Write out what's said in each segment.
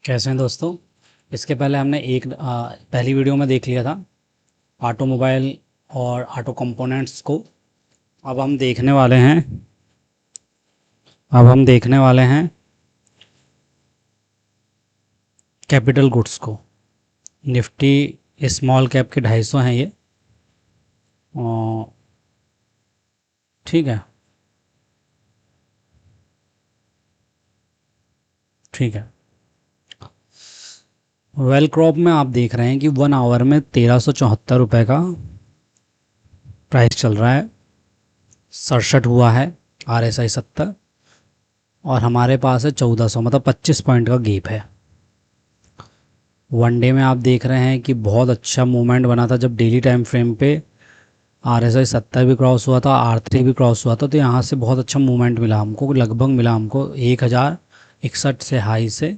कैसे हैं दोस्तों। इसके पहले हमने पहली वीडियो में देख लिया था ऑटोमोबाइल और ऑटो कंपोनेंट्स को। अब हम देखने वाले हैं अब हम देखने वाले हैं कैपिटल गुड्स को। निफ्टी स्मॉल कैप के 250 हैं ये। और ठीक है, ठीक है। वेल क्रॉप में आप देख रहे हैं कि 1 आवर में 1374 रुपये का प्राइस चल रहा है। 67 हुआ है RSI 70, और हमारे पास है 1400, मतलब 25 पॉइंट का गैप है। वन डे में आप देख रहे हैं कि बहुत अच्छा मूवमेंट बना था जब डेली टाइम फ्रेम पे RSI 70 भी क्रॉस हुआ था, R3 भी क्रॉस हुआ था। तो यहाँ से बहुत अच्छा मूवमेंट मिला हमको, लगभग मिला हमको 1061 से हाई से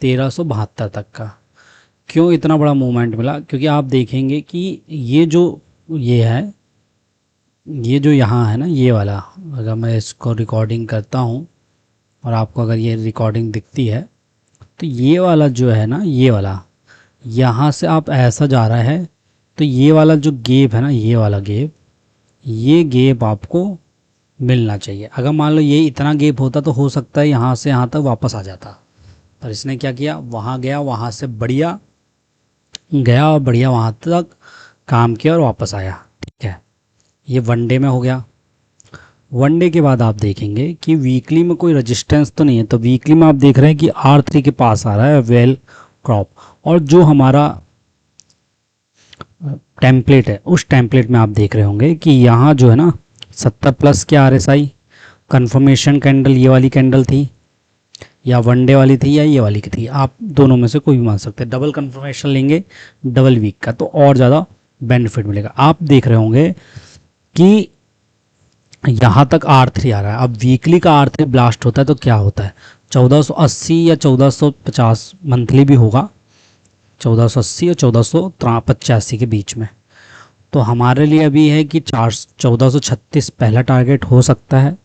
1372 तक का। क्यों इतना बड़ा मूवमेंट मिला? क्योंकि आप देखेंगे कि ये जो यहाँ है ना, ये वाला, अगर मैं इसको रिकॉर्डिंग करता हूँ और आपको अगर ये रिकॉर्डिंग दिखती है, तो ये वाला जो है ना, ये वाला यहाँ से आप ऐसा जा रहा है, तो ये वाला जो गैप है ना, ये गैप आपको मिलना चाहिए। अगर मान लो ये इतना गैप होता तो हो सकता है यहाँ से यहाँ तक वापस आ जाता, पर इसने क्या किया, वहाँ गया, वहाँ से बढ़िया गया और बढ़िया वहाँ तक काम किया और वापस आया। ठीक है, ये वन डे में हो गया। वन डे के बाद आप देखेंगे कि वीकली में कोई रेजिस्टेंस तो नहीं है, तो वीकली में आप देख रहे हैं कि R3 के पास आ रहा है वेल क्रॉप, और जो हमारा टेम्पलेट है उस टेम्पलेट में आप देख रहे होंगे कि यहाँ जो है ना 70 प्लस के RSI कंफर्मेशन कैंडल, ये वाली कैंडल थी, या वन डे वाली थी, या ये वाली की थी, आप दोनों में से कोई भी मान सकते हैं। डबल कंफर्मेशन लेंगे डबल वीक का तो और ज़्यादा बेनिफिट मिलेगा। आप देख रहे होंगे कि यहाँ तक R3 आ रहा है। अब वीकली का R3 ब्लास्ट होता है तो क्या होता है, 1480 या 1450 मंथली भी होगा, 1480 और 1485 के बीच में। तो हमारे लिए अभी है कि 1436 पहला टारगेट हो सकता है।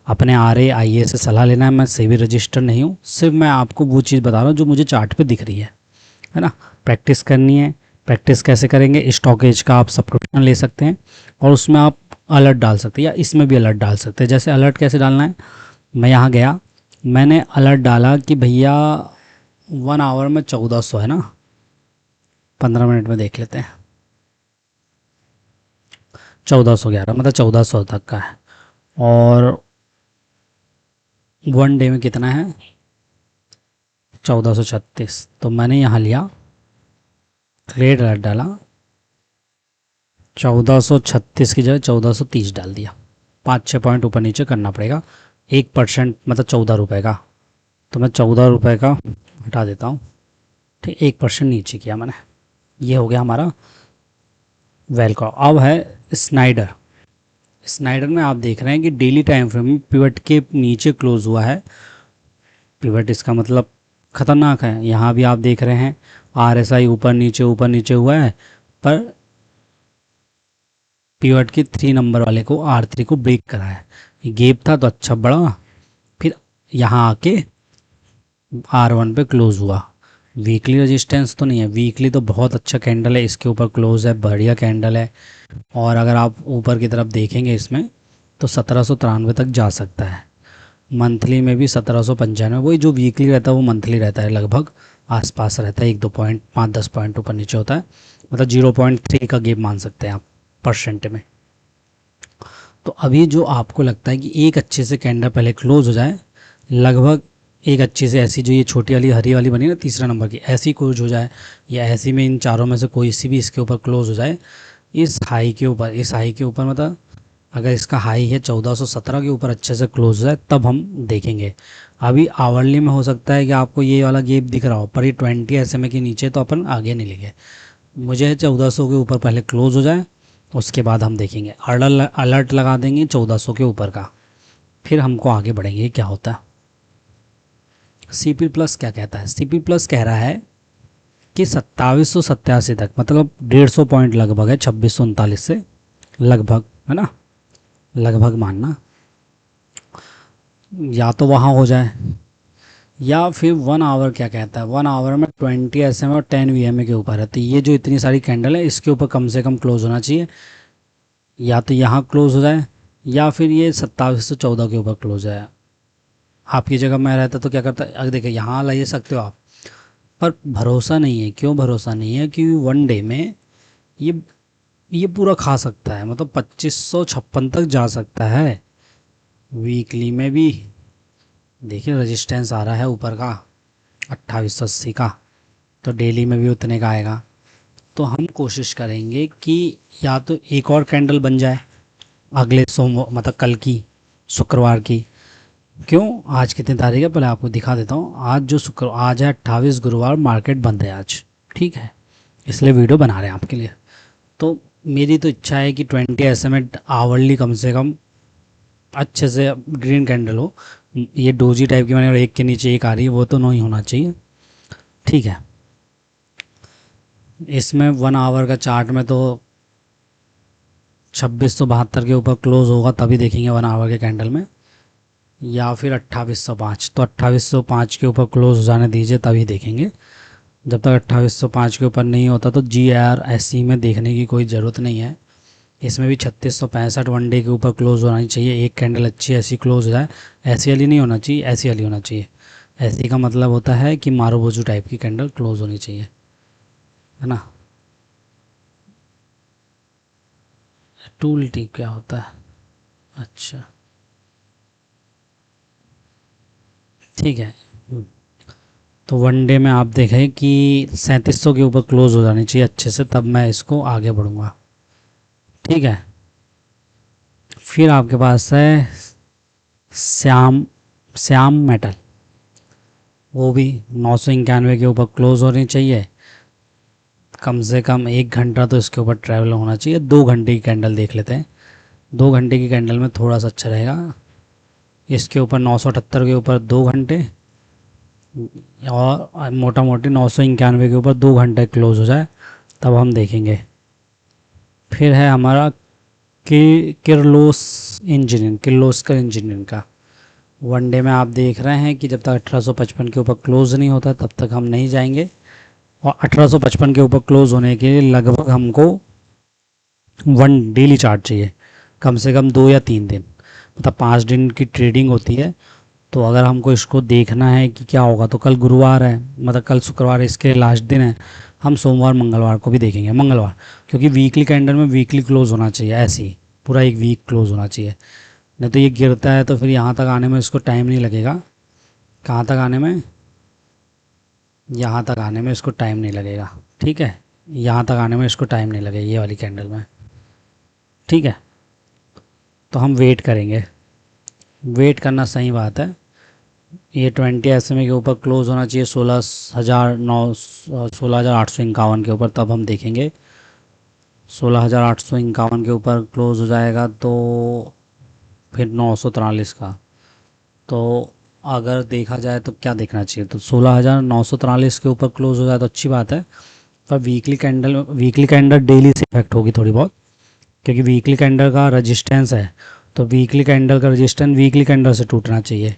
अपने RA IA से सलाह लेना है, मैं सेबी रजिस्टर नहीं हूँ, सिर्फ मैं आपको वो चीज़ बता रहा हूँ जो मुझे चार्ट पे दिख रही है ना। प्रैक्टिस करनी है। प्रैक्टिस कैसे करेंगे, स्टॉक एज का आप सब्सक्रिप्शन ले सकते हैं और उसमें आप अलर्ट डाल सकते हैं, या इसमें भी अलर्ट डाल सकते हैं। जैसे अलर्ट कैसे डालना है, मैं यहाँ गया, मैंने अलर्ट डाला कि भैया 1 आवर में 1400 है ना, 15 मिनट में देख लेते हैं। 1411 मतलब 1400 तक का है, और वन डे में कितना है, 1436। तो मैंने यहाँ लिया, रेड अलर्ट डाला, 1436 की जगह 1430 डाल दिया। 5-6 पॉइंट ऊपर नीचे करना पड़ेगा, 1% मतलब 14 रुपये का। तो मैं 14 रुपये का हटा देता हूँ, ठीक, 1% नीचे किया मैंने। ये हो गया हमारा वेल का। अब है स्नाइडर। स्नाइडर में आप देख रहे हैं कि डेली टाइम फ्रेम में पिवट के नीचे क्लोज हुआ है। पिवट इसका मतलब खतरनाक है। यहाँ भी आप देख रहे हैं RSI ऊपर नीचे हुआ है, पर पिवट के 3 नंबर वाले को, R3 को ब्रेक करा है। ये गैप था तो अच्छा बढ़ा, फिर यहाँ आके R1 पे क्लोज हुआ। वीकली रेजिस्टेंस तो नहीं है, वीकली तो बहुत अच्छा कैंडल है, इसके ऊपर क्लोज है, बढ़िया कैंडल है। और अगर आप ऊपर की तरफ देखेंगे इसमें, तो 1793 तक जा सकता है। मंथली में भी 1795, वही जो वीकली रहता है वो मंथली रहता है, लगभग आसपास रहता है, 1-2 पॉइंट 5-10 पॉइंट ऊपर नीचे होता है, मतलब 0.3 का गैप मान सकते हैं आप परसेंट में। तो अभी जो आपको लगता है कि एक अच्छे से कैंडल पहले क्लोज हो जाए, लगभग एक अच्छी से ऐसी जो ये छोटी वाली हरी वाली बनी ना तीसरा नंबर की, ऐसी क्लोज हो जाए, या ऐसी में इन चारों में से कोई सी भी इसके ऊपर क्लोज हो जाए, इस हाई के ऊपर मतलब अगर इसका हाई है 1417 के ऊपर अच्छे से क्लोज हो जाए, तब हम देखेंगे। अभी आवरली में हो सकता है कि आपको ये वाला गैप दिख रहा हो, पर ये 20 SMA के नीचे तो अपन आगे नहीं लेंगे। मुझे 1400 के ऊपर पहले क्लोज हो जाए, उसके बाद हम देखेंगे। अलर्ट लगा देंगे 1400 के ऊपर का, फिर हमको आगे बढ़ेंगे क्या होता है। CP प्लस क्या कहता है, CP प्लस कह रहा है कि 2787 तक, मतलब 150 पॉइंट लगभग है, 2639 से लगभग, है ना, लगभग मानना, या तो वहाँ हो जाए या फिर 1 आवर क्या कहता है, 1 आवर में 20 SMA और 10 VMA के ऊपर है। तो ये जो इतनी सारी कैंडल है इसके ऊपर कम से कम क्लोज होना चाहिए, या तो यहाँ क्लोज हो जाए या फिर ये 2714 के ऊपर क्लोज है। आपकी जगह मैं रहता तो क्या करता, अगर देखिए यहाँ ले सकते हो आप, पर भरोसा नहीं है। क्यों भरोसा नहीं है? कि 1 डे में ये ये पूरा खा सकता है, मतलब 2556 तक जा सकता है। वीकली में भी देखिए रेजिस्टेंस आ रहा है ऊपर का 2880 का, तो डेली में भी उतने का आएगा। तो हम कोशिश करेंगे कि या तो एक और कैंडल बन जाए अगले मतलब कल की, शुक्रवार की। क्यों, आज कितनी तारीख है पहले आपको दिखा देता हूँ। आज है 28 गुरुवार, मार्केट बंद है आज, ठीक है, इसलिए वीडियो बना रहे हैं आपके लिए। तो मेरी तो इच्छा है कि 20 SMA आवरली कम से कम अच्छे से ग्रीन कैंडल हो। ये डोजी टाइप की मैंने एक के नीचे एक आ रही है, वो तो नहीं होना चाहिए, ठीक है। इसमें 1 आवर का चार्ट में तो 2672 के ऊपर क्लोज होगा तभी देखेंगे 1 आवर के कैंडल में, या फिर 2805। तो 2805 के ऊपर क्लोज हो जाने दीजिए तभी देखेंगे। जब तक 2805 के ऊपर नहीं होता तो GRSE में देखने की कोई ज़रूरत नहीं है। इसमें भी 3665 1 डे के ऊपर क्लोज होना चाहिए, एक कैंडल अच्छी ऐसी क्लोज हो जाए। ऐसी वाली नहीं होना चाहिए, ऐसी वाली होना चाहिए। ऐसी का मतलब होता है कि मारूबोजू टाइप की कैंडल क्लोज होनी चाहिए, है ना। टूल टी क्या होता है? अच्छा, ठीक है। तो 1 डे में आप देखें कि 3700 के ऊपर क्लोज हो जानी चाहिए अच्छे से, तब मैं इसको आगे बढ़ूँगा, ठीक है। फिर आपके पास है श्याम श्याम मेटल, वो भी 991 के ऊपर क्लोज होनी चाहिए। कम से कम 1 घंटा तो इसके ऊपर ट्रैवल होना चाहिए। 2 घंटे की कैंडल देख लेते हैं, 2 घंटे की कैंडल में थोड़ा सा अच्छा रहेगा। इसके ऊपर 978 के ऊपर 2 घंटे, और मोटा मोटी 991 के ऊपर 2 घंटे क्लोज हो जाए तब हम देखेंगे। फिर है हमारा किर्लोस्कर इंजीनियरिंग का। 1 डे में आप देख रहे हैं कि जब तक 1855 के ऊपर क्लोज नहीं होता तब तक हम नहीं जाएंगे, और 1855 के ऊपर क्लोज होने के लिए लगभग हमको 1 डेली चार्ट चाहिए, कम से कम 2 या 3 दिन, मतलब 5 दिन की ट्रेडिंग होती है। तो अगर हमको इसको देखना है कि क्या होगा, तो कल गुरुवार है, मतलब कल शुक्रवार इसके लास्ट दिन है। हम सोमवार मंगलवार को भी देखेंगे, मंगलवार, क्योंकि वीकली कैंडल में वीकली क्लोज होना चाहिए, ऐसे ही पूरा एक वीक क्लोज होना चाहिए। नहीं तो ये गिरता है तो फिर यहाँ तक आने में इसको टाइम नहीं लगेगा। कहाँ तक आने में? यहाँ तक आने में इसको टाइम नहीं लगेगा, ठीक है। यहाँ तक आने में इसको टाइम नहीं लगेगा ये वाली कैंडल में, ठीक है। तो हम वेट करेंगे, वेट करना सही बात है। ये 20 SMA के ऊपर क्लोज होना चाहिए 16,851 के ऊपर, तब हम देखेंगे। 16,851 के ऊपर क्लोज हो जाएगा तो फिर 943 का। तो अगर देखा जाए तो क्या देखना चाहिए, तो 16,943 के ऊपर क्लोज हो जाए तो अच्छी बात है। पर वीकली कैंडल डेली से इफेक्ट होगी थोड़ी बहुत, क्योंकि वीकली कैंडल का रजिस्टेंस है। तो वीकली कैंडल का रजिस्टेंस वीकली कैंडल से टूटना चाहिए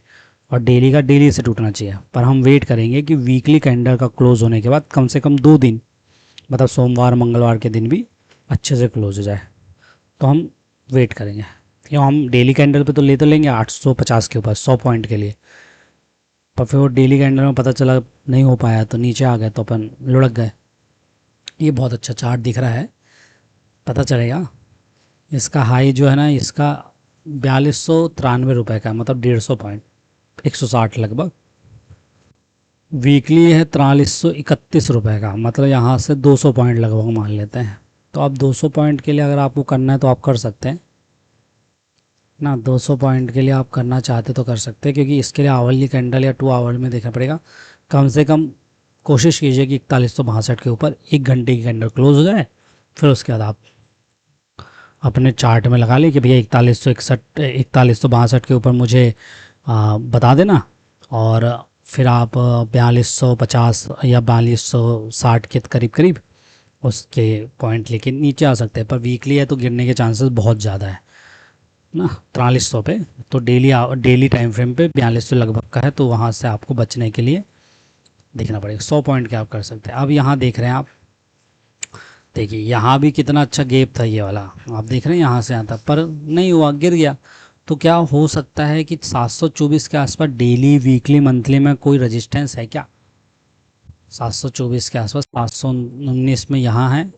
और डेली का डेली से टूटना चाहिए। पर हम वेट करेंगे कि वीकली कैंडल का क्लोज होने के बाद कम से कम 2 दिन, मतलब सोमवार मंगलवार के दिन भी अच्छे से क्लोज हो जाए, तो हम वेट करेंगे। क्यों, हम डेली कैंडल पे तो लेंगे 850 के ऊपर 100 पॉइंट के लिए, पर फिर वो डेली कैंडल में पता चला नहीं हो पाया तो नीचे आ गए तो अपन लुढ़क गए। ये बहुत अच्छा चार्ट दिख रहा है, पता चलेगा। इसका हाई जो है ना, इसका 4293 रुपये का, मतलब 150 पॉइंट, 160 लगभग। वीकली है 4331 रुपये का, मतलब यहाँ से 200 पॉइंट लगभग मान लेते हैं। तो अब 200 पॉइंट के लिए अगर आपको करना है तो आप कर सकते हैं ना, 200 पॉइंट के लिए आप करना चाहते तो कर सकते हैं, क्योंकि इसके लिए आवरली कैंडल या 2 आवर में देखना पड़ेगा। कम से कम कोशिश कीजिए कि 4162 के ऊपर 1 घंटे की कैंडल क्लोज हो जाए। फिर उसके बाद आप अपने चार्ट में लगा ली कि भैया 4162 के ऊपर मुझे बता देना, और फिर आप 4250 या 4260 के करीब करीब उसके पॉइंट लेके नीचे आ सकते हैं। पर वीकली है तो गिरने के चांसेस बहुत ज़्यादा है, ना 4300 पे, तो डेली टाइम फ्रेम पे 4200 लगभग का है, तो वहाँ से आपको बचने के लिए देखना पड़ेगा। 100 पॉइंट के आप कर सकते हैं। अब यहाँ देख रहे हैं आप, देखिए यहाँ भी कितना अच्छा गैप था ये वाला, आप देख रहे हैं यहाँ से यहाँ तक, पर नहीं हुआ, गिर गया। तो क्या हो सकता है कि 724 के आसपास डेली वीकली मंथली में कोई रेजिस्टेंस है क्या? 724 के आसपास, 719 में यहाँ है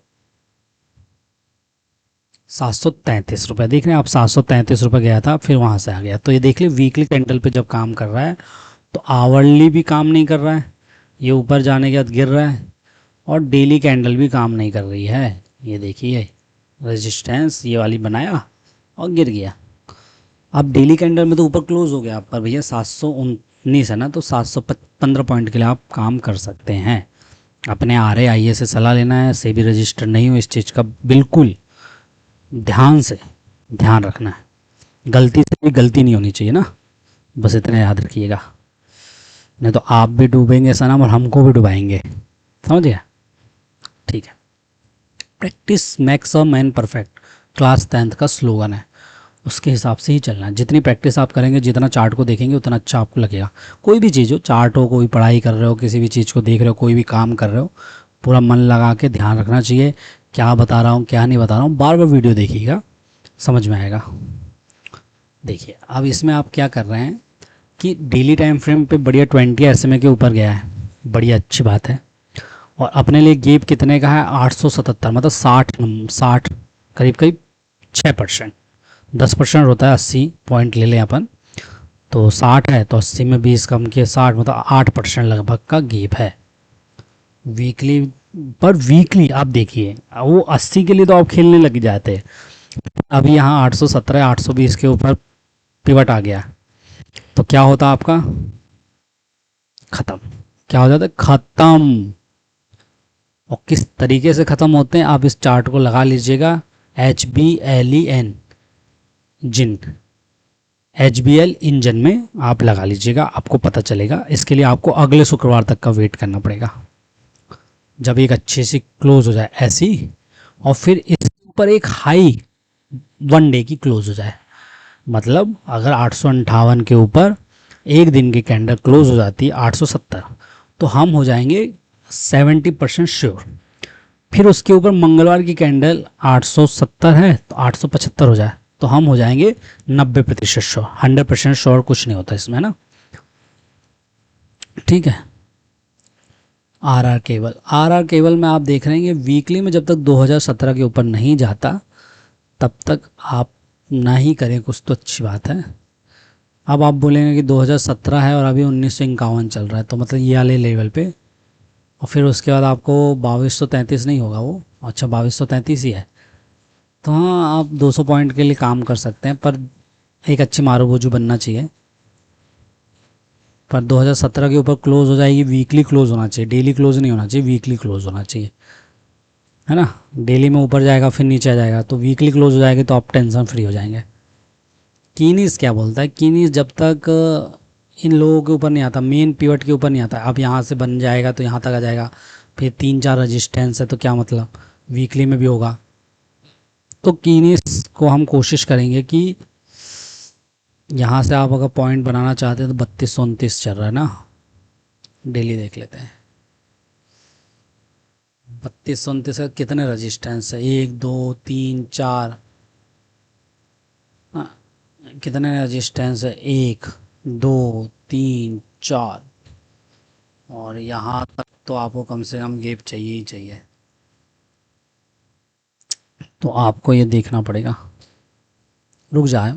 733 रुपये, देख रहे हैं आप 733 रुपये गया था, फिर वहाँ से आ गया। तो ये देख लीजिए वीकली कैंडल पे जब काम कर रहा है तो आवरली भी काम नहीं कर रहा है, ये ऊपर जाने के बाद गिर रहा है, और डेली कैंडल भी काम नहीं कर रही है। ये देखिए रेजिस्टेंस ये वाली बनाया और गिर गया। अब डेली कैंडल में तो ऊपर क्लोज हो गया, पर भैया 719 है ना, तो 715 पॉइंट के लिए आप काम कर सकते हैं। अपने RAIA से सलाह लेना है, सेबी रजिस्टर नहीं हो इस चीज़ का, बिल्कुल ध्यान से ध्यान रखना है, गलती से भी गलती नहीं होनी चाहिए ना, बस इतना याद रखिएगा, नहीं तो आप भी डूबेंगे सनम और हमको भी डुबाएंगे, समझ गया? ठीक है। Practice makes a man perfect, class 10th का स्लोगन है, उसके हिसाब से ही चलना है। जितनी प्रैक्टिस आप करेंगे, जितना चार्ट को देखेंगे, उतना अच्छा आपको लगेगा। कोई भी चीज़ हो, चार्ट हो, कोई पढ़ाई कर रहे हो, किसी भी चीज़ को देख रहे हो, कोई भी काम कर रहे हो, पूरा मन लगा के ध्यान रखना चाहिए, क्या बता रहा हूँ क्या नहीं बता रहा हूँ, बार बार वीडियो देखिएगा, समझ में आएगा। देखिए अब इसमें आप क्या कर रहे हैं कि डेली टाइम फ्रेम पे बढ़िया 20 SMA के ऊपर गया है, बढ़िया अच्छी बात है। और अपने लिए गैप कितने का है? 877, मतलब 60 करीब करीब 6%, 10% होता है 80 पॉइंट ले लें अपन, तो 60 है, तो 80 में 20 कम किए 60, मतलब 8% लगभग का गैप है वीकली। पर वीकली आप देखिए, वो 80 के लिए तो आप खेलने लग जाते, अभी यहाँ 817 820 के ऊपर पिवट आ गया, तो क्या होता आपका? खत्म। क्या हो जाता है? खत्म। और किस तरीके से ख़त्म होते हैं आप इस चार्ट को लगा लीजिएगा, HBLEN जिन, HBL इंजन में आप लगा लीजिएगा, आपको पता चलेगा। इसके लिए आपको अगले शुक्रवार तक का वेट करना पड़ेगा, जब एक अच्छी सी क्लोज हो जाए ऐसी, और फिर इसके ऊपर एक हाई 1 डे की क्लोज हो जाए, मतलब अगर 858 के ऊपर एक दिन की कैंडल क्लोज हो जाती है 870, तो हम हो जाएंगे 70% श्योर। फिर उसके ऊपर मंगलवार की कैंडल 870 है तो 875 हो जाए, तो हम हो जाएंगे 90% श्योर। 100% श्योर कुछ नहीं होता इसमें ना, ठीक है। आर केबल में आप देख रहे हैं वीकली में जब तक 2017 के ऊपर नहीं जाता तब तक आप ना ही करें कुछ, तो अच्छी बात है। अब आप बोलेंगे कि 2017 है और अभी 1951 चल रहा है, तो मतलब ये वाले लेवल पे, और फिर उसके बाद आपको 2233 नहीं होगा वो, अच्छा 2233 ही है, तो हाँ आप 200 पॉइंट के लिए काम कर सकते हैं, पर एक अच्छी मारूबूजू बनना चाहिए। पर 2017 के ऊपर क्लोज हो जाएगी, वीकली क्लोज होना चाहिए, डेली क्लोज नहीं होना चाहिए, वीकली क्लोज होना चाहिए, है ना। डेली में ऊपर जाएगा फिर नीचे आ जाएगा, तो वीकली क्लोज हो जाएगी तो आप टेंशन फ्री हो जाएंगे। कीनीस क्या बोलता है? कीनीस जब तक इन लोगों के ऊपर नहीं आता, मेन पिवट के ऊपर नहीं आता, अब यहाँ से बन जाएगा तो यहाँ तक आ जाएगा, फिर 3-4 रजिस्टेंस है, तो क्या मतलब वीकली में भी होगा। तो कीनीस को हम कोशिश करेंगे कि यहाँ से आप अगर पॉइंट बनाना चाहते हैं तो 3229 चल रहा है ना, डेली देख लेते हैं 3229 का कितने रजिस्टेंस है, 1 2 3 4, कितने रजिस्टेंस है, 1 2 3 4, और यहाँ तक तो आपको कम से कम गैप चाहिए ही चाहिए, तो आपको ये देखना पड़ेगा। रुक जाए,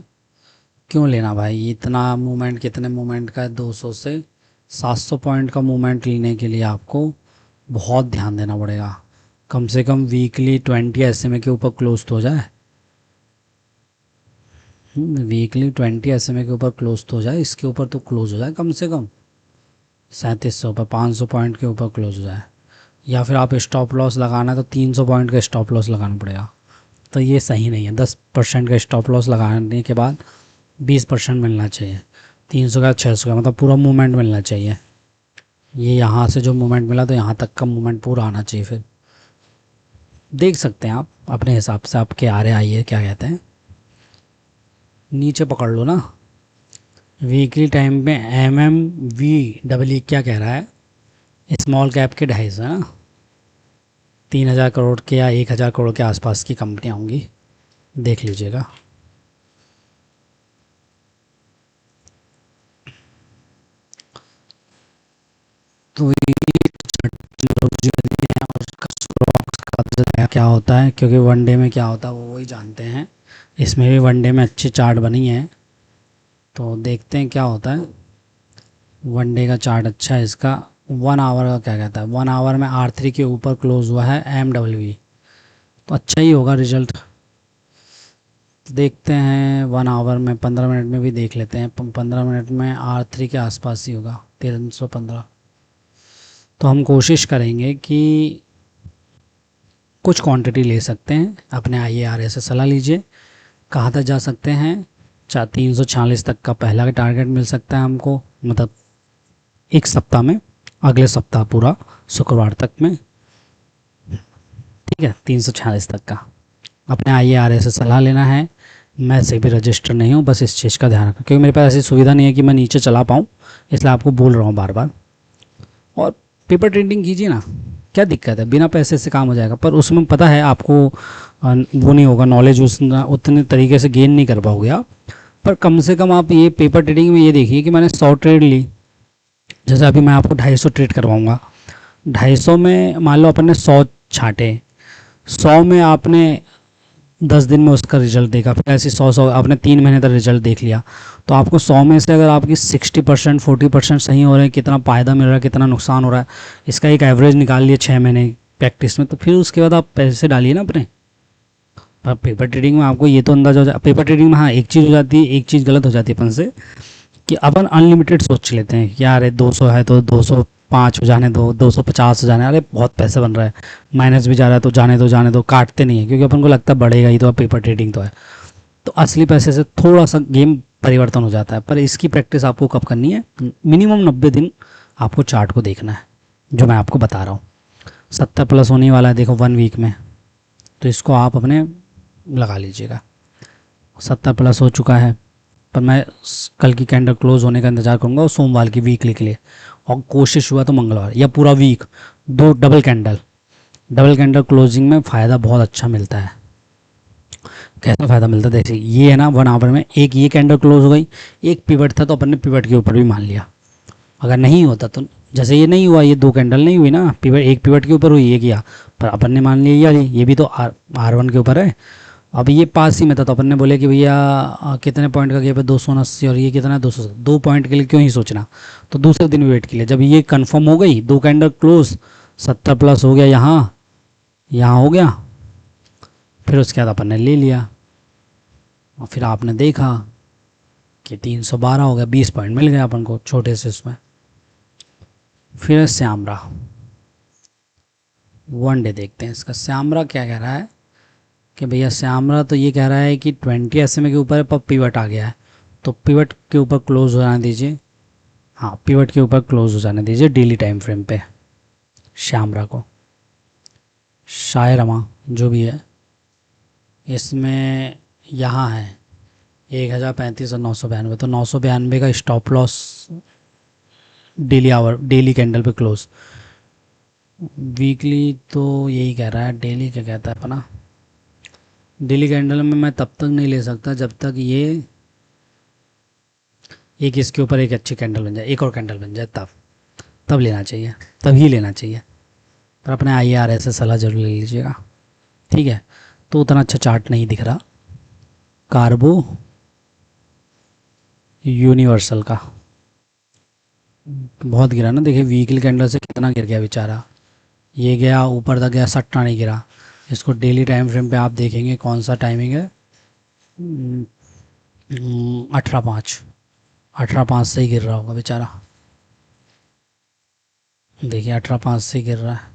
क्यों लेना भाई इतना मूवमेंट, कितने मूवमेंट का है? 200 से 700 पॉइंट का मूवमेंट लेने के लिए आपको बहुत ध्यान देना पड़ेगा, कम से कम वीकली 20 SMA के ऊपर क्लोज तो हो जाए, वीकली 20 SMA के ऊपर क्लोज तो हो जाए, इसके ऊपर तो क्लोज हो जाए कम से कम 3700 पर, 500 पॉइंट के ऊपर क्लोज हो जाए, या फिर आप स्टॉप लॉस लगाना है तो 300 पॉइंट का स्टॉप लॉस लगाना पड़ेगा, तो ये सही नहीं है। 10% का स्टॉप लॉस लगाने के बाद 20% मिलना चाहिए, 300 का 600 का, मतलब पूरा मूवमेंट मिलना चाहिए। ये यहाँ से जो मूवमेंट मिला तो यहाँ तक का मूवमेंट पूरा आना चाहिए, फिर देख सकते हैं आप अपने हिसाब से, आपके RAIA क्या कहते हैं। नीचे पकड़ लो ना। वीकली टाइम पे MMV क्या कह रहा है, स्मॉल कैप के 250 है ना, 3,000 करोड़ के या 1,000 करोड़ के आसपास की कंपनियाँ होंगी, देख लीजिएगा। तो क्या होता है, क्योंकि वनडे में क्या होता है वो वही जानते हैं। इसमें भी वनडे में अच्छी चार्ट बनी है, तो देखते हैं क्या होता है। वनडे का चार्ट अच्छा है इसका। 1 आवर का क्या कहता है, 1 आवर में R3 के ऊपर क्लोज हुआ है MWV, तो अच्छा ही होगा रिजल्ट। देखते हैं 1 आवर में, 15 मिनट में भी देख लेते हैं। 15 मिनट में R3 के आसपास ही होगा, 315। तो हम कोशिश करेंगे कि कुछ क्वांटिटी ले सकते हैं, अपने IARA से सलाह लीजिए। कहाँ तक जा सकते हैं, 346 तक का पहला टारगेट मिल सकता है हमको, मतलब एक सप्ताह में, अगले सप्ताह पूरा शुक्रवार तक में, ठीक है, 346 तक का। अपने IARA से सलाह लेना है। मैं से भी रजिस्टर नहीं हूँ, बस इस चीज़ का ध्यान रखना, क्योंकि मेरे पास ऐसी सुविधा नहीं है कि मैं नीचे चला पाऊँ, इसलिए आपको बोल रहा हूँ बार बार। और पेपर ट्रेडिंग कीजिए ना, क्या दिक्कत है, बिना पैसे से काम हो जाएगा। पर उसमें पता है आपको वो नहीं होगा, नॉलेज उतने तरीके से गेन नहीं कर पाओगे आप। पर कम से कम आप ये पेपर ट्रेडिंग में ये देखिए कि मैंने 100 ट्रेड ली, जैसे अभी मैं आपको 250 ट्रेड करवाऊँगा। 250 में मान लो अपन ने 100 छाँटे, 100 में आपने 10 दिन में उसका रिजल्ट देखा, फिर ऐसे 100 आपने 3 महीने तक रिजल्ट देख लिया। तो आपको 100 में से अगर आपकी 60% 40% सही हो रहे हैं, कितना फ़ायदा मिल रहा है, कितना नुकसान हो रहा है, इसका एक एवरेज निकाल लिए 6 महीने प्रैक्टिस में, तो फिर उसके बाद आप पैसे डालिए ना अपने। पर पेपर ट्रेडिंग में आपको ये तो अंदाजा हो जाए। पेपर ट्रेडिंग में हाँ एक चीज़ हो जाती है, एक चीज़ गलत हो जाती है अपन से, कि अपन अनलिमिटेड सोच लेते हैं कि यार 200 है तो 205 हो जाने दो, 250 हो जाने, अरे बहुत पैसे बन रहा है, माइनस भी जा रहा है तो जाने दो, काटते नहीं है, क्योंकि अपन को लगता है बढ़ेगा ही, तो पेपर ट्रेडिंग तो है। तो असली पैसे से थोड़ा सा गेम परिवर्तन हो जाता है। पर इसकी प्रैक्टिस आपको कब करनी है, मिनिमम 90 दिन आपको चार्ट को देखना है, जो मैं आपको बता रहा हूँ। 70+ होने वाला है देखो 1 वीक में, तो इसको आप अपने लगा लीजिएगा। 70+ हो चुका है, पर मैं कल की कैंडल क्लोज होने का इंतज़ार करूंगा और सोमवार की वीकली के लिए, और कोशिश हुआ तो मंगलवार या पूरा वीक, दो डबल कैंडल क्लोजिंग में फ़ायदा बहुत अच्छा मिलता है। कैसा फ़ायदा मिलता है, देखिए ये है ना, 1 आवर में एक ये कैंडल क्लोज हो गई, एक पिवट था तो अपन ने पिवट के ऊपर भी मान लिया। अगर नहीं होता तो, जैसे ये नहीं हुआ, ये 2 कैंडल नहीं हुई ना, पिवट एक पिवट के ऊपर हुई, ये किया, पर अपन ने मान लिया ये भी तो R1 के ऊपर है। अब ये पास ही में था, तो अपन ने बोले कि भैया कितने पॉइंट का गैप है, 279, और ये कितना है 200, 2 पॉइंट के लिए क्यों ही सोचना, तो दूसरे दिन वेट के लिए। जब ये कंफर्म हो गई 2 कैंडल क्लोज, 70+ हो गया, यहाँ हो गया, फिर उसके बाद अपन ने ले लिया, और फिर आपने देखा कि 312 हो गया, 20 पॉइंट मिल गए अपन को छोटे से उसमें। फिर श्यामरा 1 डे देखते हैं इसका। श्यामरा क्या कह रहा है कि भैया, श्यामरा तो ये कह रहा है कि 20 SMA के ऊपर पर पिवट आ गया है, तो पिवट के ऊपर क्लोज हो जाने दीजिए। हाँ, पिवट के ऊपर क्लोज हो जाने दीजिए डेली टाइम फ्रेम पे श्यामरा को। शायरमा जो भी है, इसमें यहाँ है 1035 और 992, तो 992 का स्टॉप लॉस डेली कैंडल पे क्लोज। वीकली तो यही कह रहा है, डेली क्या कहता है अपना, डेली कैंडल में मैं तब तक नहीं ले सकता जब तक ये एक इसके ऊपर एक अच्छी कैंडल बन जाए, एक और कैंडल बन जाए, तब लेना चाहिए, तभी लेना चाहिए। पर अपने IARA से सलाह जरूर ले लीजिएगा, ठीक है। तो उतना अच्छा चार्ट नहीं दिख रहा कार्बो यूनिवर्सल का, बहुत गिरा ना, देखिए वीकली कैंडल से कितना गिर गया बेचारा, ये गया ऊपर तक गया, सट्टा नहीं गिरा। इसको डेली टाइम फ्रेम पे आप देखेंगे, कौन सा टाइमिंग है, 18/5 से ही गिर रहा होगा बेचारा, देखिए 18/5 से गिर रहा है।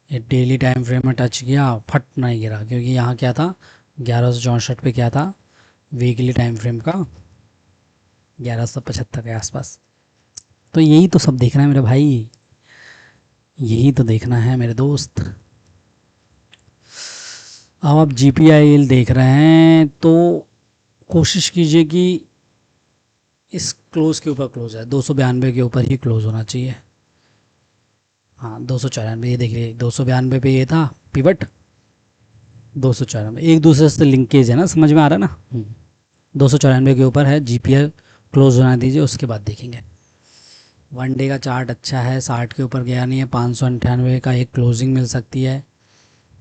ये डेली टाइम फ्रेम में टच किया, फट नहीं गिरा, क्योंकि यहाँ क्या था, 1164 पे क्या था वीकली टाइम फ्रेम का, 1175 के आसपास। तो यही तो सब देखना है मेरे भाई, यही तो देखना है मेरे दोस्त। अब आप GPIL देख रहे हैं, तो कोशिश कीजिए कि इस क्लोज के ऊपर क्लोज है, 292 के ऊपर ही क्लोज होना चाहिए। हाँ 294, ये देखिए 292 पे ये था पिवट, 294 एक दूसरे से लिंकेज है ना, समझ में आ रहा है ना। 294 के ऊपर है, जीपीएल क्लोज होना दीजिए, उसके बाद देखेंगे। वन डे का चार्ट अच्छा है, 60 के ऊपर गया नहीं है, 598 का एक क्लोजिंग मिल सकती है,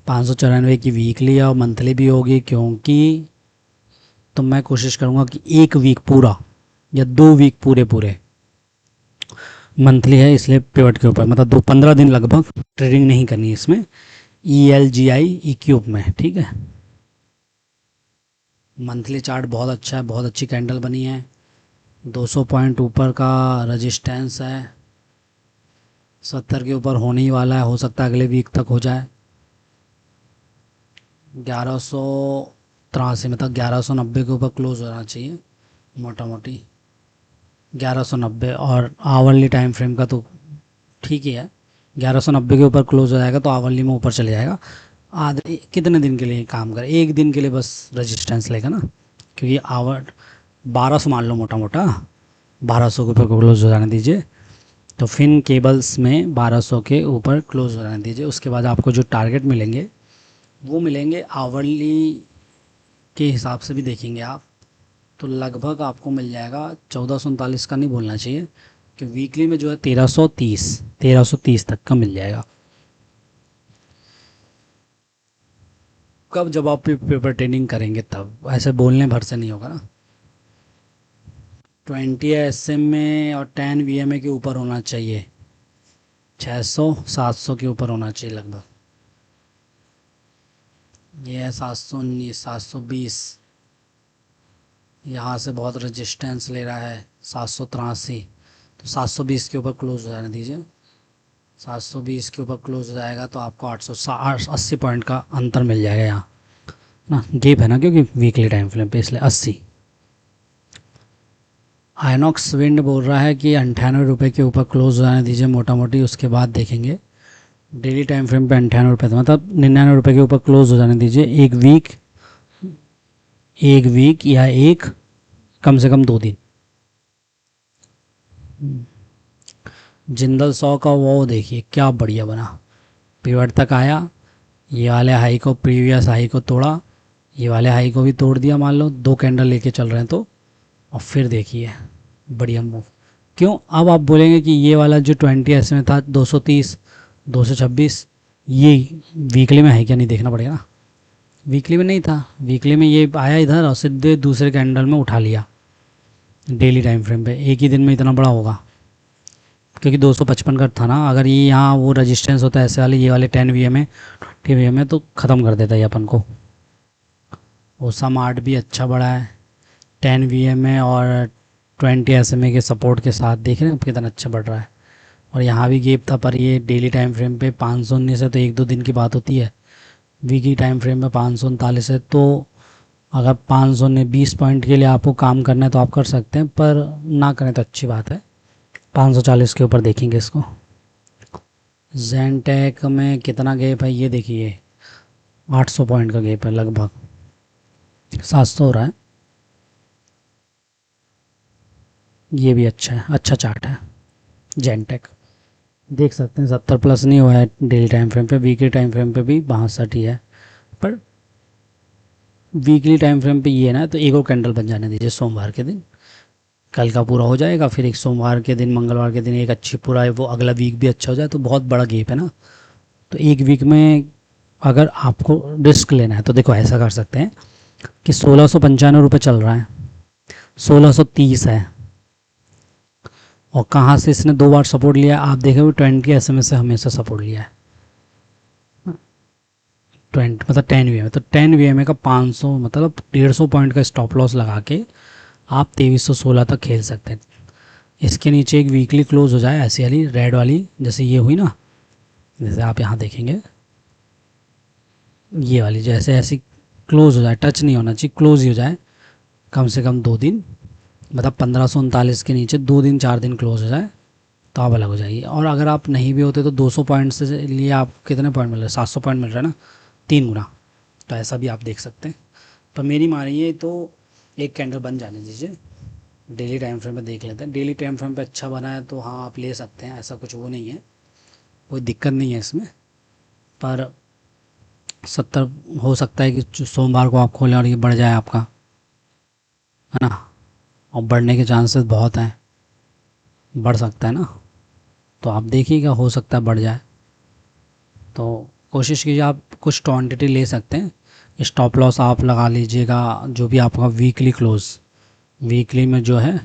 594 की वीकली और मंथली भी होगी, क्योंकि तो मैं कोशिश करूँगा कि एक वीक पूरा या 2 वीक पूरे पूरे मंथली है, इसलिए पिवट के ऊपर मतलब 15 दिन लगभग ट्रेडिंग नहीं करनी है इसमें, ELGI क्यूब में, ठीक है। मंथली चार्ट बहुत अच्छा है, बहुत अच्छी कैंडल बनी है, 200 पॉइंट ऊपर का रजिस्टेंस है, 70 के ऊपर होने ही वाला है, हो सकता है अगले वीक तक हो जाए। 1183 मतलब 1190 के ऊपर क्लोज होना चाहिए मोटा मोटी, 1190, और आवरली टाइम फ्रेम का तो ठीक ही है, 1190 के ऊपर क्लोज हो जाएगा तो आवरली में ऊपर चले जाएगा। आधे कितने दिन के लिए काम करे, एक दिन के लिए बस रजिस्टेंस लेगा ना, क्योंकि आवर 1200 मान लो मोटा मोटा, 1200 के ऊपर क्लोज हो जाने दीजिए, तो फिन केबल्स में 1200 के ऊपर क्लोज हो जाने दीजिए। उसके बाद आपको जो टारगेट मिलेंगे वो मिलेंगे आवरली के हिसाब से भी देखेंगे आप, तो लगभग आपको मिल जाएगा 1439 का नहीं बोलना चाहिए, कि वीकली में जो है 1330 तक का मिल जाएगा। कब, जब आप पेपर ट्रेनिंग करेंगे तब, ऐसे बोलने भर से नहीं होगा ना। 20 SM में और 10 VMA के ऊपर होना चाहिए, 600-700 के ऊपर होना चाहिए लगभग, ये है 719 720, यहाँ से बहुत रेजिस्टेंस ले रहा है 783, तो 720 के ऊपर क्लोज हो जाने दीजिए, 720 के ऊपर क्लोज हो जाएगा तो आपको 880 पॉइंट का अंतर मिल जाएगा यहाँ ना, गैप है ना क्योंकि वीकली टाइम फ्रेम पे, इसलिए 80। आइनॉक्स विंड बोल रहा है कि 98 रुपये के ऊपर क्लोज हो जाने दीजिए मोटा मोटी, उसके बाद देखेंगे। डेली टाइम फ्रेम पे 98 रुपये, मतलब 99 रुपये के ऊपर क्लोज हो जाने दीजिए, एक वीक या एक कम से कम 2 दिन। जिंदल 100 का वो देखिए क्या बढ़िया बना, पिवट तक आया, ये वाले हाई को, प्रीवियस हाई को तोड़ा, ये वाले हाई को भी तोड़ दिया, मान लो 2 कैंडल लेके चल रहे हैं तो, और फिर देखिए बढ़िया मूव। क्यों, अब आप बोलेंगे कि ये वाला जो 20 ऐसे में था 230 226, ये वीकली में है क्या, नहीं देखना पड़ेगा ना। वीकली में नहीं था, वीकली में ये आया इधर और सीधे दूसरे कैंडल में उठा लिया डेली टाइम फ्रेम पे, एक ही दिन में इतना बड़ा होगा, क्योंकि 255 का था ना। अगर ये यहाँ वो रजिस्टेंस होता है ऐसे वाले, ये वाले 10 VMA 20 VMA तो ख़त्म कर देता है अपन को। ओसा मार्ट भी अच्छा बढ़ा है 10 VMA और 20 SMA के सपोर्ट के साथ, देख रहे हैं कितना अच्छा बढ़ रहा है। और यहाँ भी गैप था, पर ये डेली टाइम फ्रेम पे 519 है तो 1-2 दिन की बात होती है, वीकली टाइम फ्रेम में 539 है, तो अगर 520 पॉइंट के लिए आपको काम करना है तो आप कर सकते हैं, पर ना करें तो अच्छी बात है। 540 के ऊपर देखेंगे इसको। ज़ेनटेक में कितना गैप है ये देखिए, 800 पॉइंट का गैप है, लगभग 700 हो रहा है। ये भी अच्छा है, अच्छा चार्ट है जेनटेक, देख सकते हैं 70 प्लस नहीं हुआ है डेली टाइम फ्रेम पे, वीकली टाइम फ्रेम पे भी 62 ही है, पर वीकली टाइम फ्रेम पे ये है ना, तो एक और कैंडल बन जाने दीजिए सोमवार के दिन, कल का पूरा हो जाएगा, फिर एक सोमवार के दिन मंगलवार के दिन एक अच्छी पूरा है, वो अगला वीक भी अच्छा हो जाए, तो बहुत बड़ा गैप है ना। तो एक वीक में अगर आपको रिस्क लेना है तो देखो ऐसा कर सकते हैं कि 1695 रुपये चल रहा है, 1630 है, और कहाँ से इसने 2 बार सपोर्ट लिया आप देखें, 20 SMA से हमेशा सपोर्ट लिया है, 20 मतलब 10 VMA, तो 10 VMA का 500 मतलब 150 पॉइंट का स्टॉप लॉस लगा के आप 2316 तक खेल सकते हैं। इसके नीचे एक वीकली क्लोज हो जाए ऐसी वाली रेड वाली, जैसे ये हुई ना, जैसे आप यहाँ देखेंगे ये वाली, जैसे ऐसी क्लोज हो जाए, टच नहीं होना चाहिए, क्लोज ही हो जाए कम से कम 2 दिन, मतलब 1539 के नीचे 2 दिन 4 दिन क्लोज हो जाए तो आप अलग हो जाइए। और अगर आप नहीं भी होते तो 200 पॉइंट से लिए आप कितने पॉइंट मिल रहे हैं, 700 पॉइंट मिल रहा है ना, 3 गुना, तो ऐसा भी आप देख सकते हैं। पर मेरी मानिए तो एक कैंडल बन जाने दीजिए, डेली टाइम फ्रेम पे देख लेते हैं। डेली टाइम फ्रेम पे अच्छा बना है तो हाँ आप ले सकते हैं, ऐसा कुछ वो नहीं है, कोई दिक्कत नहीं है इसमें। पर 70 हो सकता है कि सोमवार को आप खोलें और ये बढ़ जाए आपका, है ना, और बढ़ने के चांसेस बहुत हैं, बढ़ सकता है ना, तो आप देखिएगा, हो सकता है बढ़ जाए। तो कोशिश कीजिए, आप कुछ क्वांटिटी ले सकते हैं। स्टॉप लॉस आप लगा लीजिएगा, जो भी आपका वीकली क्लोज, वीकली में जो है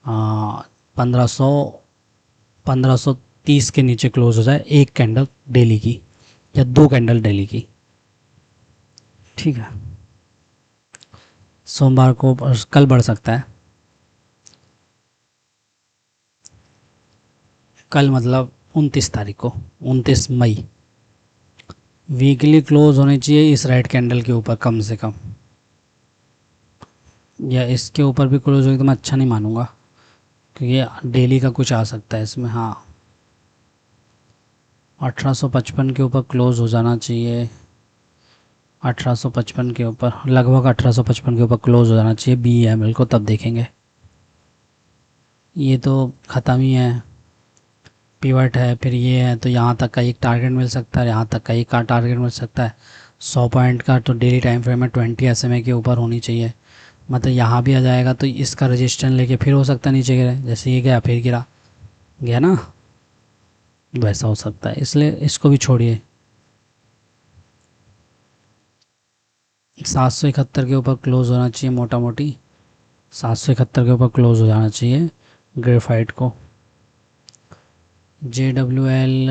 1500 1530 के नीचे क्लोज हो जाए एक कैंडल डेली की, या 2 कैंडल डेली की, ठीक है। सोमवार को कल बढ़ सकता है, कल मतलब 29 तारीख को, 29 मई। वीकली क्लोज होनी चाहिए इस रेड कैंडल के ऊपर कम से कम, या इसके ऊपर भी क्लोज होगी तो मैं अच्छा नहीं मानूंगा, क्योंकि डेली का कुछ आ सकता है इसमें। हाँ, 1855 के ऊपर क्लोज हो जाना चाहिए, 1855 के ऊपर, लगभग 1855 के ऊपर क्लोज हो जाना चाहिए BEML को, तब देखेंगे। ये तो ख़त्म ही है, पिवट है, फिर ये है, तो यहाँ तक का एक टारगेट मिल सकता है, यहाँ तक का एक का टारगेट मिल सकता है। 100 पॉइंट का तो डेली टाइम फ्रेम में 20 SMA के ऊपर होनी चाहिए, मतलब यहाँ भी आ जाएगा तो इसका रजिस्टेंस लेके फिर हो सकता है नीचे गिरे, जैसे ये गया फिर गिरा, गया ना, वैसा हो सकता है, इसलिए इसको भी छोड़िए। 771 के ऊपर क्लोज होना चाहिए, मोटा मोटी 771 के ऊपर क्लोज हो जाना चाहिए ग्रेफाइट को। JWL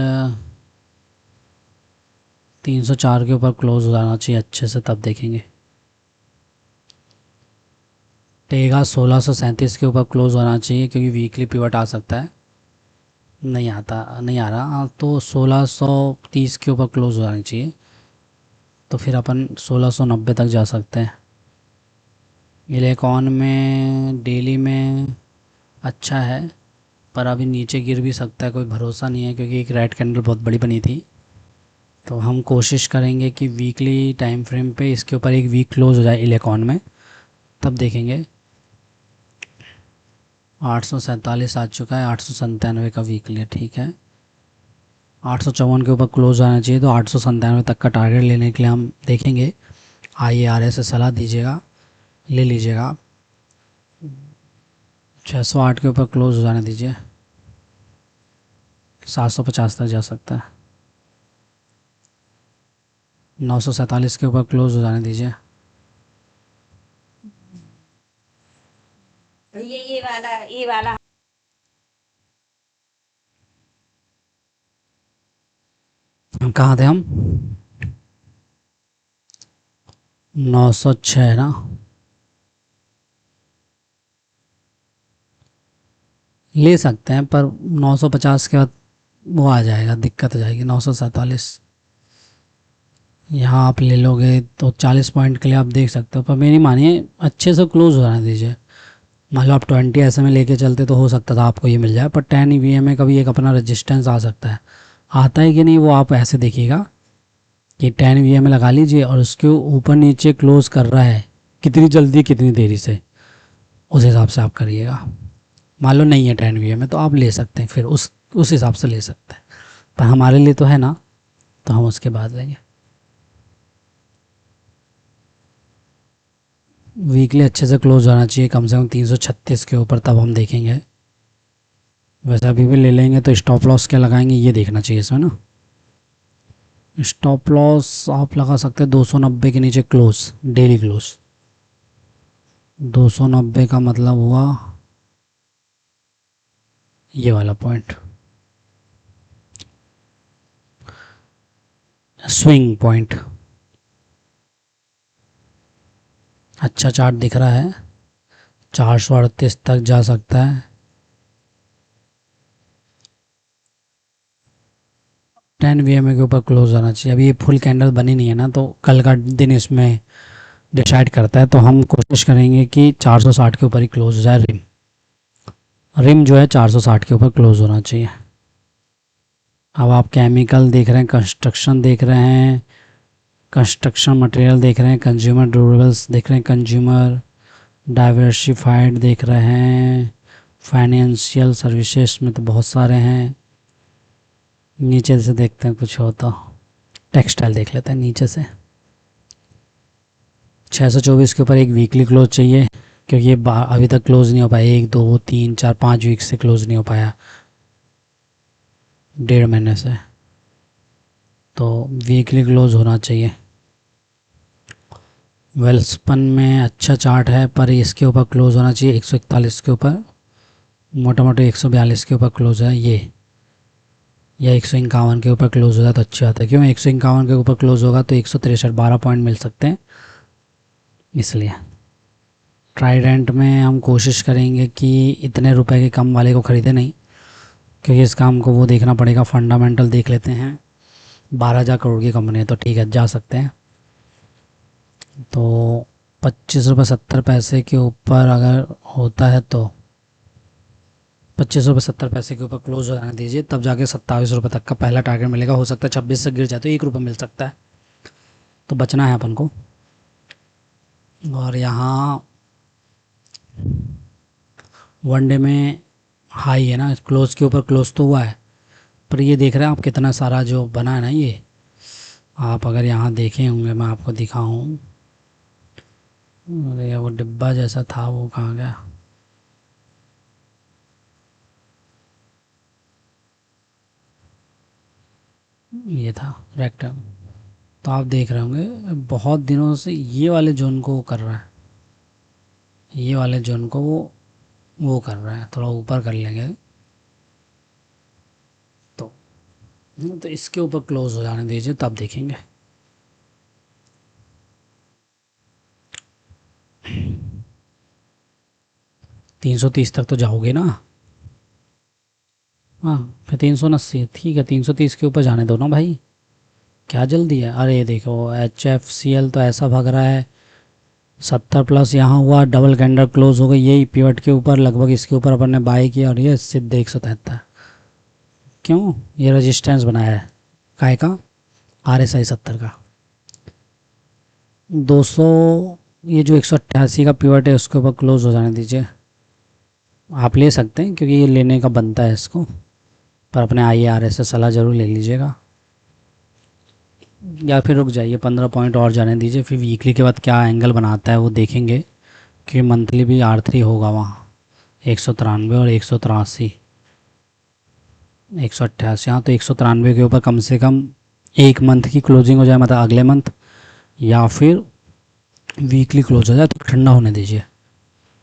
304 के ऊपर क्लोज हो जाना चाहिए अच्छे से, तब देखेंगे। टेगा 1637 के ऊपर क्लोज होना चाहिए, क्योंकि वीकली पिवट आ सकता है, नहीं आता, नहीं आ रहा, तो 1630 के ऊपर क्लोज हो जानी चाहिए, तो फिर अपन 1690 तक जा सकते हैं। इलेकॉन में डेली में अच्छा है, पर अभी नीचे गिर भी सकता है, कोई भरोसा नहीं है, क्योंकि एक रेड कैंडल बहुत बड़ी बनी थी। तो हम कोशिश करेंगे कि वीकली टाइम फ्रेम पे इसके ऊपर एक वीक क्लोज हो जाए इलेकॉन में, तब देखेंगे। 847 आ चुका है, 897 का वीकली, ठीक है। 854 के ऊपर क्लोज आना चाहिए, तो 897 तक का टारगेट लेने के लिए हम देखेंगे। IARA से सलाह दीजिएगा, ले लीजिएगा। 608 के ऊपर क्लोज हो जाने दीजिए, 750 तक जा सकता है। 947 के ऊपर क्लोज हो जाने दीजिए। ये वाला हम कहाँ थे, हम 906 ना, ले सकते हैं, पर 950 के बाद वो आ जाएगा, दिक्कत आ जाएगी। 947 यहाँ आप ले लोगे तो 40 पॉइंट के लिए आप देख सकते हो, पर मेरी मानिए अच्छे से क्लोज हो जाने दीजिए। मान लो आप 20 SMA लेके चलते तो हो सकता था आपको ये मिल जाए, पर 10 EVA का भी एक अपना रजिस्टेंस आ सकता है, आता है कि नहीं वो आप ऐसे देखिएगा कि 10 EVA लगा लीजिए, और उसके ऊपर नीचे क्लोज कर रहा है कितनी जल्दी कितनी देरी से, उस हिसाब से आप करिएगा। मान लो नहीं है 10 EVA तो आप ले सकते हैं, फिर उस हिसाब से ले सकते हैं, पर हमारे लिए तो है ना, तो हम उसके बाद लेंगे। वीकली अच्छे से क्लोज होना चाहिए, कम से कम 336 के ऊपर, तब हम देखेंगे। वैसे अभी भी ले लेंगे तो स्टॉप लॉस क्या लगाएंगे ये देखना चाहिए इसमें ना। स्टॉप लॉस आप लगा सकते हैं 290 के नीचे क्लोज, डेली क्लोज। 290 का मतलब हुआ ये वाला पॉइंट, स्विंग पॉइंट। अच्छा चार्ट दिख रहा है, 438 तक जा सकता है। 10 VMA के ऊपर क्लोज आना चाहिए। अभी ये फुल कैंडल बनी नहीं है ना, तो कल का दिन इसमें डिसाइड करता है, तो हम कोशिश करेंगे कि 460 के ऊपर ही क्लोज हो जाए। रिम जो है 460 के ऊपर क्लोज होना चाहिए। अब आप केमिकल देख रहे हैं, कंस्ट्रक्शन देख रहे हैं, कंस्ट्रक्शन मटेरियल देख रहे हैं, कंज्यूमर ड्यूरेबल्स देख रहे हैं, कंज्यूमर डाइवर्सिफाइड देख रहे हैं, फाइनेंशियल सर्विसेज में तो बहुत सारे हैं। नीचे से देखते हैं कुछ हो तो, टेक्सटाइल देख लेते हैं नीचे से। 624 के ऊपर एक वीकली क्लोज चाहिए, क्योंकि ये अभी तक क्लोज नहीं हो पाया, 1 2 3 4 5 वीक से क्लोज नहीं हो पाया, 1.5 महीने से। तो वीकली क्लोज होना चाहिए। वेल्सपन में अच्छा चार्ट है, पर इसके ऊपर क्लोज होना चाहिए 141 के ऊपर, मोटा मोटा 142 के ऊपर क्लोज है ये, या 151 के ऊपर क्लोज हो जाए तो अच्छी बात है। क्यों 151 के ऊपर क्लोज होगा तो 163 12 पॉइंट मिल सकते हैं, इसलिए ट्राइडेंट में हम कोशिश करेंगे कि इतने रुपए के कम वाले को ख़रीदे नहीं, क्योंकि इस काम को वो देखना पड़ेगा। फंडामेंटल देख लेते हैं, 12,000 करोड़ की कंपनी है तो ठीक है, जा सकते हैं। तो 25 रुपये 70 पैसे के ऊपर अगर होता है तो 25 रुपये 70 पैसे के ऊपर क्लोज हो जाने दीजिए, तब जाके 27 रुपये तक का पहला टारगेट मिलेगा। हो सकता है 26 से गिर जाए तो 1 रुपये मिल सकता है, तो बचना है अपन को। और यहाँ वनडे में हाई है ना, क्लोज के ऊपर क्लोज तो हुआ है, पर ये देख रहे हैं आप कितना सारा जो बना है ना, ये आप अगर यहाँ देखे होंगे, मैं आपको दिखाऊँ, अरे वो डिब्बा जैसा था वो कहाँ गया, ये था रेक्टेंगल। तो आप देख रहे होंगे बहुत दिनों से ये वाले जोन को वो कर रहा है, ये वाले जोन को वो कर रहा है, थोड़ा ऊपर कर लेंगे तो इसके ऊपर क्लोज हो जाने दीजिए, तब देखेंगे। तीन सौ तीस तक तो जाओगे ना, हाँ फिर 380 ठीक है, 330 के ऊपर जाने दो ना भाई, क्या जल्दी है। अरे देखो HFCL तो ऐसा भाग रहा है 70 प्लस, यहाँ हुआ डबल कैंडल क्लोज हो गई यही पिवट के ऊपर, लगभग इसके ऊपर अपन ने बाय किया और ये सीधे 173। क्यों ये रेजिस्टेंस बनाया है, काय का RSI 70 का 200, ये जो 188 का पिवट है उसके ऊपर क्लोज हो जाने दीजिए। आप ले सकते हैं क्योंकि ये लेने का बनता है इसको, पर अपने IARS से सलाह ज़रूर ले लीजिएगा, या फिर रुक जाइए 15 पॉइंट और जाने दीजिए, फिर वीकली के बाद क्या एंगल बनाता है वो देखेंगे, कि मंथली भी R3 होगा वहाँ 193 और 183 188। हाँ तो 193 के ऊपर कम से कम एक मंथ की क्लोजिंग हो जाए, मतलब अगले मंथ, या फिर वीकली क्लोज हो जाए, तो ठंडा होने दीजिए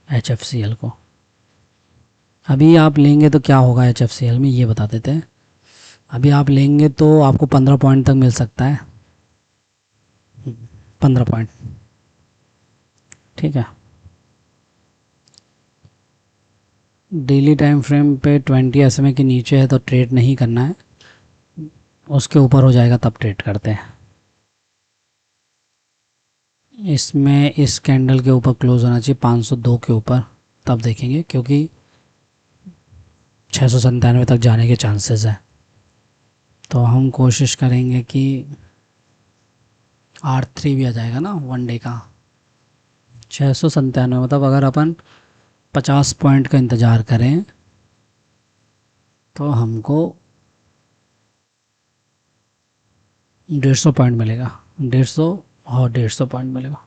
HFCL को। अभी आप लेंगे तो क्या होगा HFCL में ये बता देते हैं। अभी आप लेंगे तो आपको 15 पॉइंट तक मिल सकता है, 15 पॉइंट, ठीक है। डेली टाइम फ्रेम पे 20 SMA के नीचे है तो ट्रेड नहीं करना है, उसके ऊपर हो जाएगा तब ट्रेड करते हैं। इसमें इस कैंडल के ऊपर क्लोज होना चाहिए 502 के ऊपर, तब देखेंगे, क्योंकि 697 तक जाने के चांसेस है। तो हम कोशिश करेंगे कि R3 भी आ जाएगा ना वनडे का 697, मतलब अगर अपन 50 पॉइंट का इंतज़ार करें तो हमको 150 पॉइंट मिलेगा, 150 और 150 पॉइंट मिलेगा।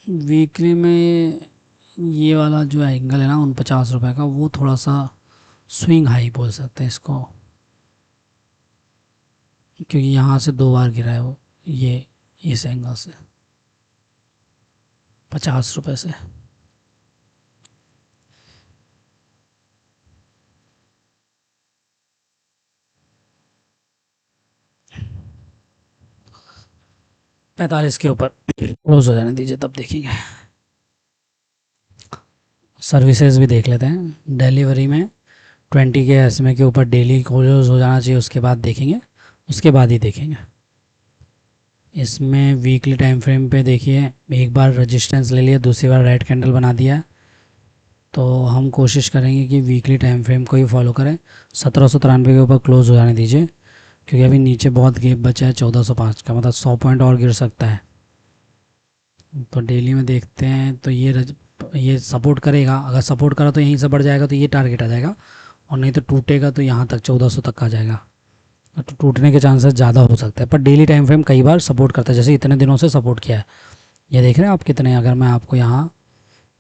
वीकली में ये वाला जो एंगल है ना 49 रुपये का, वो थोड़ा सा स्विंग हाई बोल सकते हैं इसको, क्योंकि यहाँ से 2 बार गिरा है वो, ये इस एंगल से 50 रुपये से। पैंतालीस के ऊपर क्लोज हो जाने दीजिए, तब देखेंगे। सर्विसेज भी देख लेते हैं। डिलीवरी में 20 के SMA के ऊपर डेली क्लोज हो जाना चाहिए, उसके बाद देखेंगे, उसके बाद ही देखेंगे। इसमें वीकली टाइम फ्रेम पे देखिए, एक बार रेजिस्टेंस ले लिया, दूसरी बार रेड कैंडल बना दिया, तो हम कोशिश करेंगे कि वीकली टाइम फ्रेम को ही फॉलो करें। 1793 के ऊपर क्लोज हो जाने दीजिए, क्योंकि अभी नीचे बहुत गैप बचा है 1405 का, मतलब 100 पॉइंट और गिर सकता है। तो डेली में देखते हैं तो ये सपोर्ट करेगा, अगर सपोर्ट करा तो यहीं से बढ़ जाएगा तो ये टारगेट आ जाएगा, और नहीं तो टूटेगा तो यहाँ तक 1400 तक आ जाएगा। तो टूटने के चांसेस ज़्यादा हो सकते हैं, पर डेली टाइम फ्रेम कई बार सपोर्ट करता है, जैसे इतने दिनों से सपोर्ट किया है। ये देख रहे हैं आप कितने, अगर मैं आपको यहाँ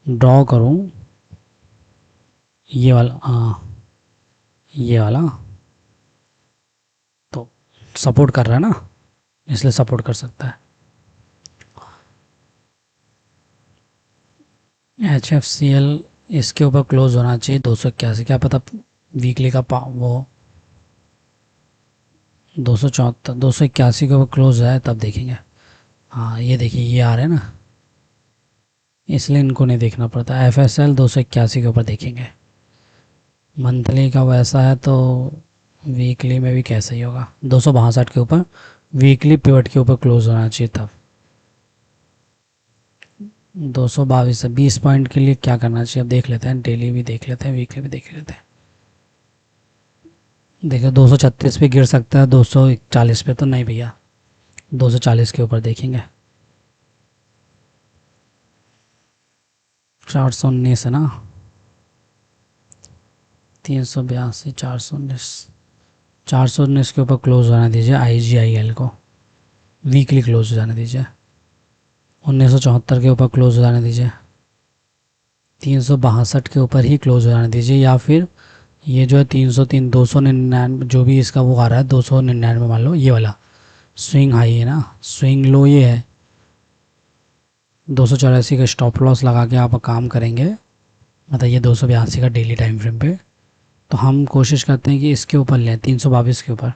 ड्रॉ करूँ ये वाला, हाँ ये वाला, तो सपोर्ट कर रहा है ना, इसलिए सपोर्ट कर सकता है। HFCL इसके ऊपर क्लोज होना चाहिए 281, क्या पता वीकली का वो 274 281 के ऊपर क्लोज है तब देखेंगे। हाँ ये देखिए ये आ रहे हैं ना, इसलिए इनको नहीं देखना पड़ता। FSL 281 के ऊपर देखेंगे। मंथली का वैसा है तो वीकली में भी कैसा ही होगा, 262 के ऊपर वीकली पिवट के ऊपर क्लोज होना चाहिए तब। 222 से 20 पॉइंट के लिए क्या करना चाहिए अब देख लेते हैं, डेली भी देख लेते हैं, वीकली भी देख लेते हैं। देखिए 236 पे गिर सकता है, 240 पे तो नहीं भैया, 240 के ऊपर देखेंगे। 419 है ना, 382 419 के ऊपर क्लोज होने दीजिए। IGIL को वीकली क्लोज हो जाने दीजिए। 1974 के ऊपर क्लोज हो जाने दीजिए। 362 के ऊपर ही क्लोज हो जाने दीजिए, या फिर ये जो है 303 299 जो भी इसका वो आ रहा है 299 मान लो, ये वाला स्विंग हाई है ना, स्विंग लो ये है। 284 का स्टॉप लॉस लगा के आप काम करेंगे, मतलब ये 282 का डेली टाइम फ्रेम पे। तो हम कोशिश करते हैं कि इसके ऊपर लें 322 के ऊपर,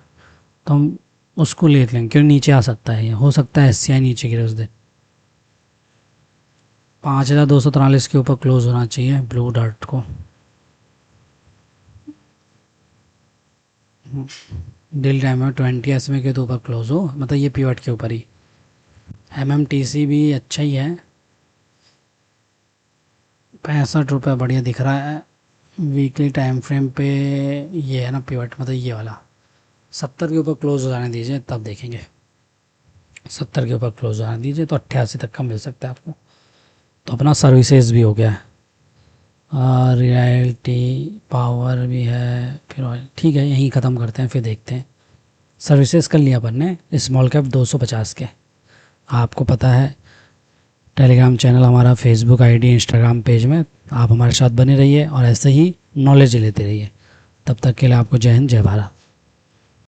तो हम उसको ले लेंगे क्योंकि नीचे आ सकता है, ये हो सकता है SCI नीचे गिरे उस दिन। 5243 के ऊपर क्लोज होना चाहिए ब्लू डार्ट को। डेली टाइम में 20 SMA के तो ऊपर क्लोज हो, मतलब ये पिवट के ऊपर ही। MMTC भी अच्छा ही है, 65 रुपये बढ़िया दिख रहा है वीकली टाइम फ्रेम पे। ये है ना पिवट, मतलब ये वाला 70 के ऊपर क्लोज हो जाने दीजिए तब देखेंगे। 70 के ऊपर क्लोज हो जाने दीजिए तो 88 तक का मिल सकता है आपको। तो अपना सर्विसेज भी हो गया है, रियल्टी पावर भी है, फिर ठीक है यहीं ख़त्म करते हैं, फिर देखते हैं। सर्विसेज कर लिया अपन ने स्मॉल कैप 250 के। आपको पता है टेलीग्राम चैनल हमारा, फेसबुक ID, इंस्टाग्राम पेज में आप हमारे साथ बने रहिए और ऐसे ही नॉलेज लेते रहिए। तब तक के लिए आपको जय हिंद जय भारत।